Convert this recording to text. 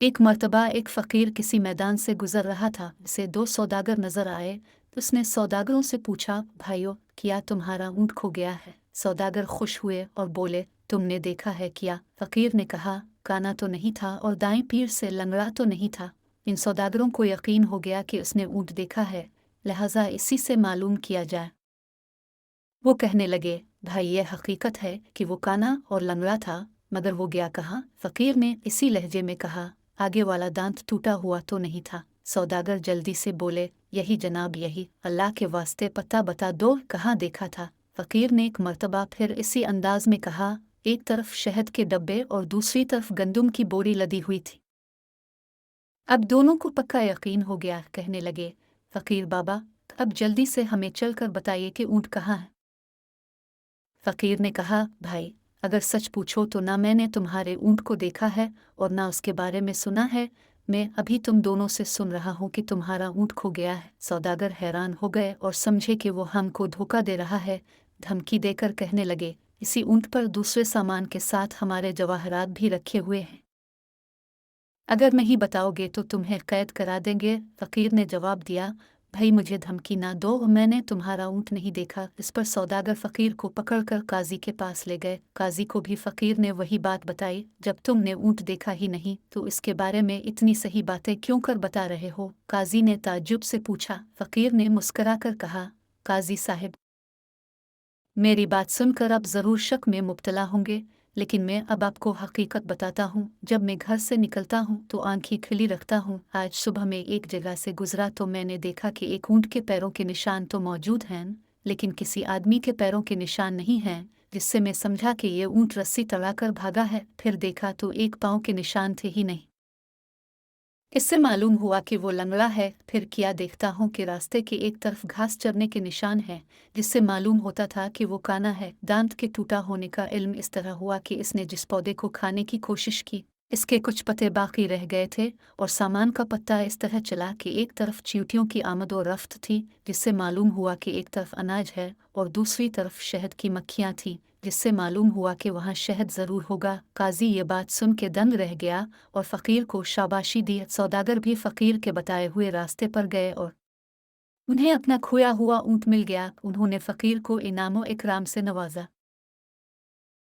एक मर्तबा एक फ़कीर किसी मैदान से गुजर रहा था। उसे दो सौदागर नजर आए तो उसने सौदागरों से पूछा, भाइयों, क्या तुम्हारा ऊँट खो गया है? सौदागर खुश हुए और बोले, तुमने देखा है क्या? फ़कीर ने कहा, काना तो नहीं था और दाएं पीठ से लंगड़ा तो नहीं था। इन सौदागरों को यकीन हो गया कि उसने ऊँट देखा है, लिहाजा इसी से मालूम किया जाए। वो कहने लगे, भाई ये हकीकत है कि वो काना और लंगड़ा था, मगर वो गया कहाँ? फ़कीर ने इसी लहजे में कहा, आगे वाला दांत टूटा हुआ तो नहीं था। सौदागर जल्दी से बोले, यही जनाब यही, अल्लाह के वास्ते पता बता दो, कहाँ देखा था? फ़कीर ने एक मर्तबा फिर इसी अंदाज में कहा, एक तरफ शहद के डब्बे और दूसरी तरफ गंदुम की बोरी लदी हुई थी। अब दोनों को पक्का यकीन हो गया। कहने लगे, फ़कीर बाबा, अब जल्दी से हमें चल कर बताइए कि ऊँट कहाँ है। फ़कीर ने कहा, भाई, अगर सच पूछो तो ना मैंने तुम्हारे ऊँट को देखा है और ना उसके बारे में सुना है। मैं अभी तुम दोनों से सुन रहा हूँ कि तुम्हारा ऊँट खो गया है। सौदागर हैरान हो गए और समझे कि वो हमको धोखा दे रहा है। धमकी देकर कहने लगे, इसी ऊँट पर दूसरे सामान के साथ हमारे जवाहरात भी रखे हुए हैं, अगर नहीं बताओगे तो तुम्हें कैद करा देंगे। फ़कीर ने जवाब दिया, भाई मुझे धमकी ना दो, मैंने तुम्हारा ऊँट नहीं देखा। इस पर सौदागर फ़कीर को पकड़कर काजी के पास ले गए। काजी को भी फ़कीर ने वही बात बताई, जब तुमने ऊँट देखा ही नहीं तो इसके बारे में इतनी सही बातें क्यों कर बता रहे हो? काजी ने ताज्जुब से पूछा। फ़कीर ने मुस्कराकर कहा, काजी साहिब, मेरी बात सुनकर अब ज़रूर शक में मुब्तला होंगे, लेकिन मैं अब आपको हकीकत बताता हूँ। जब मैं घर से निकलता हूँ तो आंखें खुली रखता हूँ। आज सुबह मैं एक जगह से गुजरा तो मैंने देखा कि एक ऊँट के पैरों के निशान तो मौजूद हैं, लेकिन किसी आदमी के पैरों के निशान नहीं हैं, जिससे मैं समझा कि ये ऊँट रस्सी तड़ाकर भागा है। फिर देखा तो एक पाँव के निशान थे ही नहीं। इससे मालूम हुआ कि वो लंगड़ा है। फिर किया देखता हूँ कि रास्ते के एक तरफ घास चरने के निशान हैं, जिससे मालूम होता था कि वो काना है। दांत के टूटा होने का इल्म इस तरह हुआ कि इसने जिस पौधे को खाने की कोशिश की, इसके कुछ पत्ते बाकी रह गए थे, और सामान का पत्ता इस तरह चला कि एक तरफ चींटियों की आमद और रफ्त थी, जिससे मालूम हुआ कि एक तरफ अनाज है और दूसरी तरफ शहद की मक्खियाँ थीं, जिससे मालूम हुआ कि वहाँ शहद ज़रूर होगा। काजी ये बात सुन के दंग रह गया और फ़कीर को शाबाशी दी। सौदागर भी फ़कीर के बताए हुए रास्ते पर गए और उन्हें अपना खोया हुआ ऊँट मिल गया। उन्होंने फ़कीर को इनामो इकराम से नवाजा।